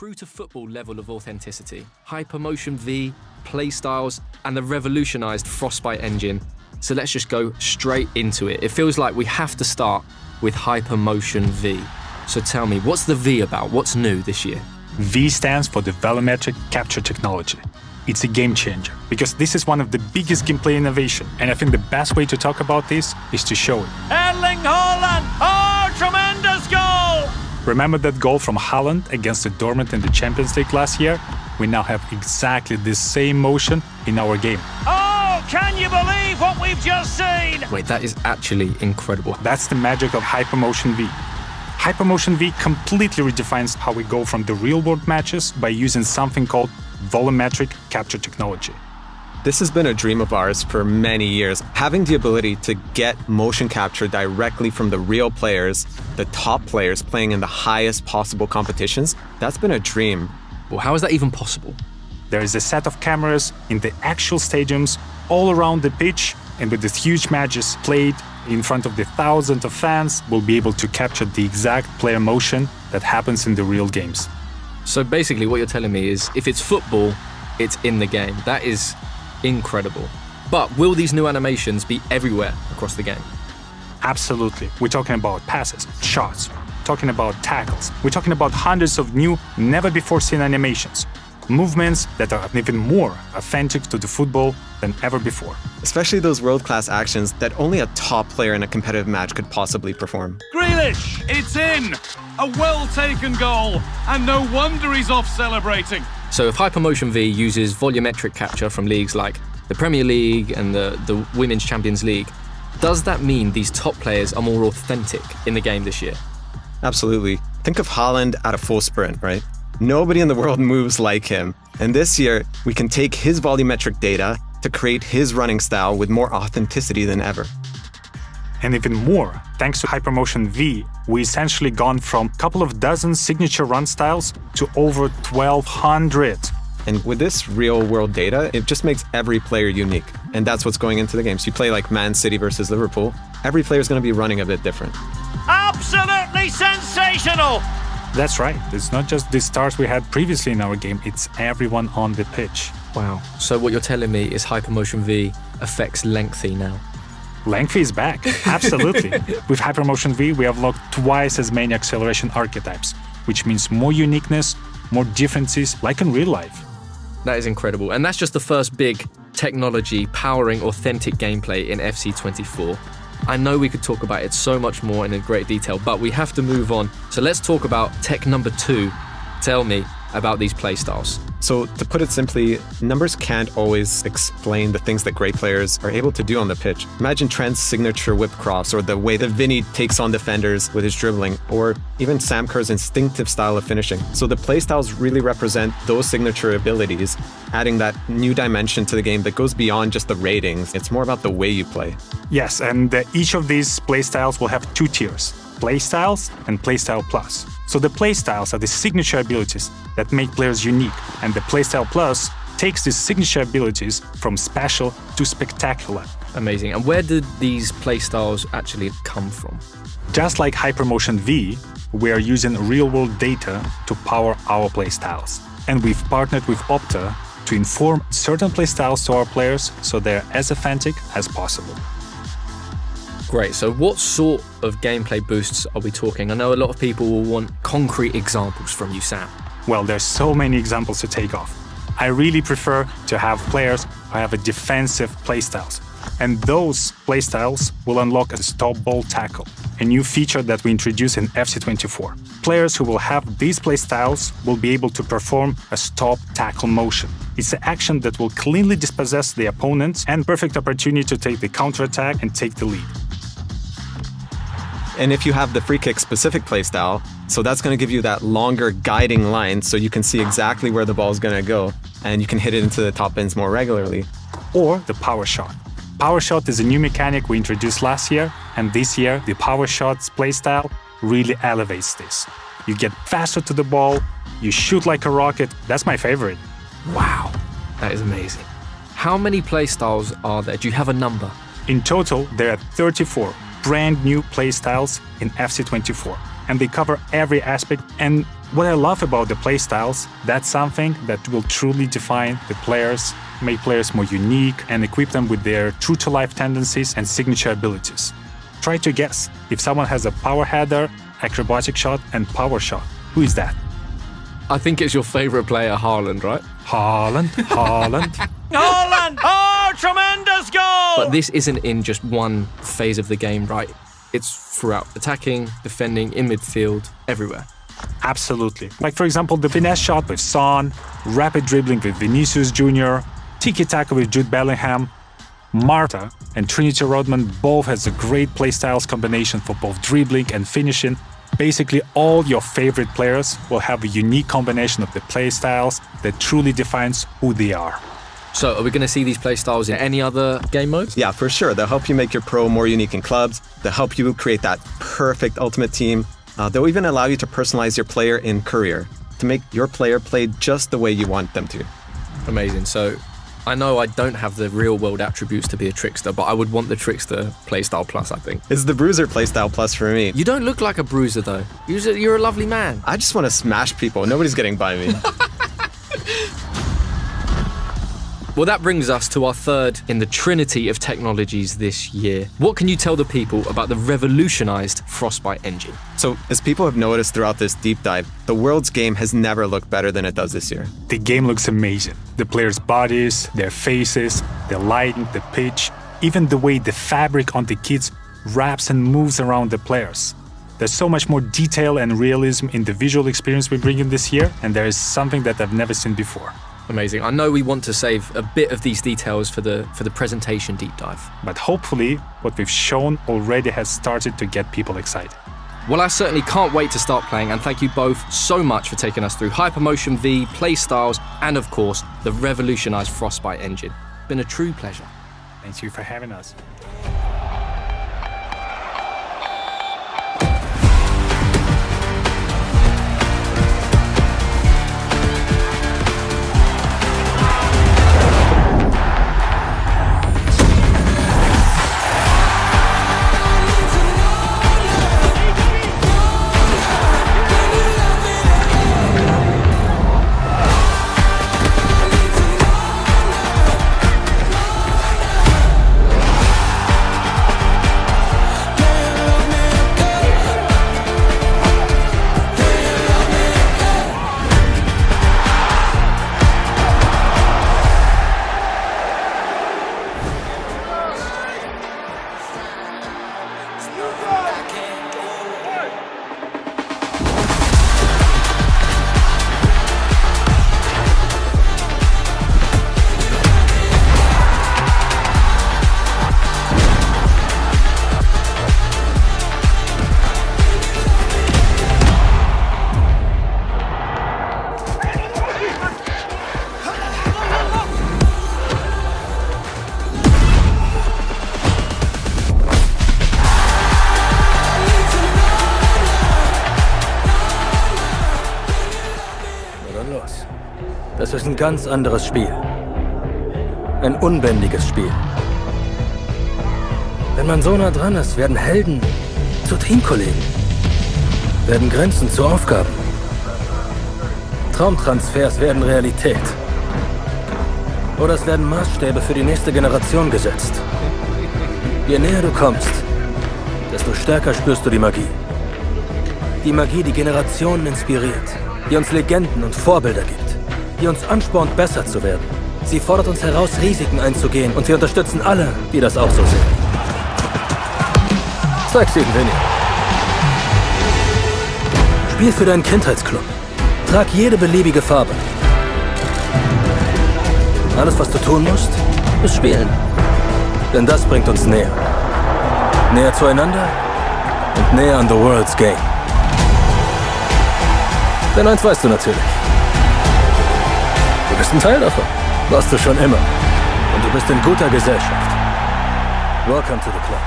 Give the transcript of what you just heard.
true to football level of authenticity. Hypermotion V, PlayStyles, and the revolutionized Frostbite engine. So let's just go straight into it. It feels like we have to start with Hypermotion V. So tell me, what's the V about? What's new this year? V stands for the volumetric capture technology. It's a game changer because this is one of the biggest gameplay innovation, and I think the best way to talk about this is to show it. Erling Haaland! Oh, tremendous goal! Remember that goal from Haaland against the Dortmund in the Champions League last year? We now have exactly the same motion in our game. Oh, can you believe what we've just seen? Wait, that is actually incredible. That's the magic of Hypermotion V. Hypermotion V completely redefines how we go from the real-world matches by using something called volumetric capture technology. This has been a dream of ours for many years. Having the ability to get motion capture directly from the real players, the top players playing in the highest possible competitions, that's been a dream. Well, how is that even possible? There is a set of cameras in the actual stadiums all around the pitch, and with these huge matches played in front of the thousands of fans, we'll be able to capture the exact player motion that happens in the real games. So basically what you're telling me is if it's football, it's in the game. That is incredible. But will these new animations be everywhere across the game? Absolutely. We're talking about passes, shots, talking about tackles. We're talking about hundreds of new, never-before-seen animations. Movements that are even more authentic to the football than ever before. Especially those world-class actions that only a top player in a competitive match could possibly perform. Grealish, it's in! A well-taken goal, and no wonder he's off celebrating. So if Hypermotion V uses volumetric capture from leagues like the Premier League and the Women's Champions League, does that mean these top players are more authentic in the game this year? Absolutely. Think of Haaland at a full sprint, right? Nobody in the world moves like him. And this year, we can take his volumetric data to create his running style with more authenticity than ever. And even more, thanks to Hypermotion V, we essentially gone from a couple of dozen signature run styles to over 1,200. And with this real-world data, it just makes every player unique. And that's what's going into the game. So you play like Man City versus Liverpool, every player is going to be running a bit different. Absolutely sensational! That's right. It's not just the stars we had previously in our game, it's everyone on the pitch. Wow. So what you're telling me is Hypermotion V affects lengthy now. Lengthy is back, absolutely. With Hypermotion V, we have locked twice as many acceleration archetypes, which means more uniqueness, more differences, like in real life. That is incredible. And that's just the first big technology powering authentic gameplay in FC24. I know we could talk about it so much more in great detail, but we have to move on. So let's talk about tech number 2. Tell me about these playstyles. So to put it simply, numbers can't always explain the things that great players are able to do on the pitch. Imagine Trent's signature whip cross, or the way that Vinny takes on defenders with his dribbling, or even Sam Kerr's instinctive style of finishing. So the playstyles really represent those signature abilities, adding that new dimension to the game that goes beyond just the ratings. It's more about the way you play. Yes, and each of these playstyles will have 2 tiers, Playstyles and Playstyle Plus. So the Playstyles are the signature abilities that make players unique, and the Playstyle Plus takes these signature abilities from special to spectacular. Amazing. And where did these playstyles actually come from? Just like Hypermotion V, we are using real-world data to power our playstyles. And we've partnered with Opta to inform certain playstyles to our players so they're as authentic as possible. Great. So what sort of gameplay boosts are we talking? I know a lot of people will want concrete examples from you, Sam. Well, there's so many examples to take off. I really prefer to have players who have a defensive playstyles. And those playstyles will unlock a stop ball tackle, a new feature that we introduced in FC24. Players who will have these playstyles will be able to perform a stop tackle motion. It's an action that will cleanly dispossess the opponent and perfect opportunity to take the counterattack and take the lead. And if you have the free kick specific playstyle, so that's going to give you that longer guiding line so you can see exactly where the ball is going to go and you can hit it into the top bins more regularly. Or the power shot. Power shot is a new mechanic we introduced last year, and this year the power shots playstyle really elevates this. You get faster to the ball, you shoot like a rocket. That's my favorite. Wow, that is amazing. How many playstyles are there? Do you have a number? In total, there are 34 brand new playstyles in FC24. and they cover every aspect. And what I love about the playstyles, that's something that will truly define the players, make players more unique, and equip them with their true-to-life tendencies and signature abilities. Try to guess if someone has a power header, acrobatic shot, and power shot. Who is that? I think it's your favorite player, Haaland, right? Haaland. Haaland! Oh, tremendous goal! But this isn't in just one phase of the game, right? It's throughout attacking, defending, in midfield, everywhere. Absolutely. Like, for example, the finesse shot with Son, rapid dribbling with Vinicius Jr., tiki-taka with Jude Bellingham. Marta and Trinity Rodman both has a great playstyles combination for both dribbling and finishing. Basically, all your favorite players will have a unique combination of the playstyles that truly defines who they are. So, are we going to see these playstyles in any other game modes? Yeah, for sure. They'll help you make your pro more unique in clubs. They'll help you create that perfect ultimate team. They'll even allow you to personalize your player in career to make your player play just the way you want them to. Amazing. So, I know I don't have the real-world attributes to be a trickster, but I would want the trickster playstyle plus, I think. It's the bruiser playstyle plus for me. You don't look like a bruiser, though. You're a lovely man. I just want to smash people. Nobody's getting by me. Well, that brings us to our third in the trinity of technologies this year. What can you tell the people about the revolutionized Frostbite engine? So, as people have noticed throughout this deep dive, the world's game has never looked better than it does this year. The game looks amazing. The players' bodies, their faces, the lighting, the pitch, even the way the fabric on the kits wraps and moves around the players. There's so much more detail and realism in the visual experience we bring in this year, and there is something that I've never seen before. Amazing. I know we want to save a bit of these details for the presentation deep dive. But hopefully, what we've shown already has started to get people excited. Well, I certainly can't wait to start playing, and thank you both so much for taking us through Hypermotion V, playstyles, and of course, the revolutionized Frostbite engine. It's been a true pleasure. Thank you for having us. Das ist ein ganz anderes Spiel. Ein unbändiges Spiel. Wenn man so nah dran ist, werden Helden zu Teamkollegen. Werden Grenzen zu Aufgaben. Traumtransfers werden Realität. Oder es werden Maßstäbe für die nächste Generation gesetzt. Je näher du kommst, desto stärker spürst du die Magie. Die Magie, die Generationen inspiriert, die uns Legenden und Vorbilder gibt, die uns anspornt, besser zu werden. Sie fordert uns heraus, Risiken einzugehen, und wir unterstützen alle, die das auch so sehen. Zeig's ihnen, Vinny. Spiel für deinen Kindheitsclub. Trag jede beliebige Farbe. Alles, was du tun musst, ist spielen. Denn das bringt uns näher. Näher zueinander und näher an the world's game. Denn eins weißt du natürlich. Du bist ein Teil davon. Warst du schon immer. Und du bist in guter Gesellschaft. Welcome to the club.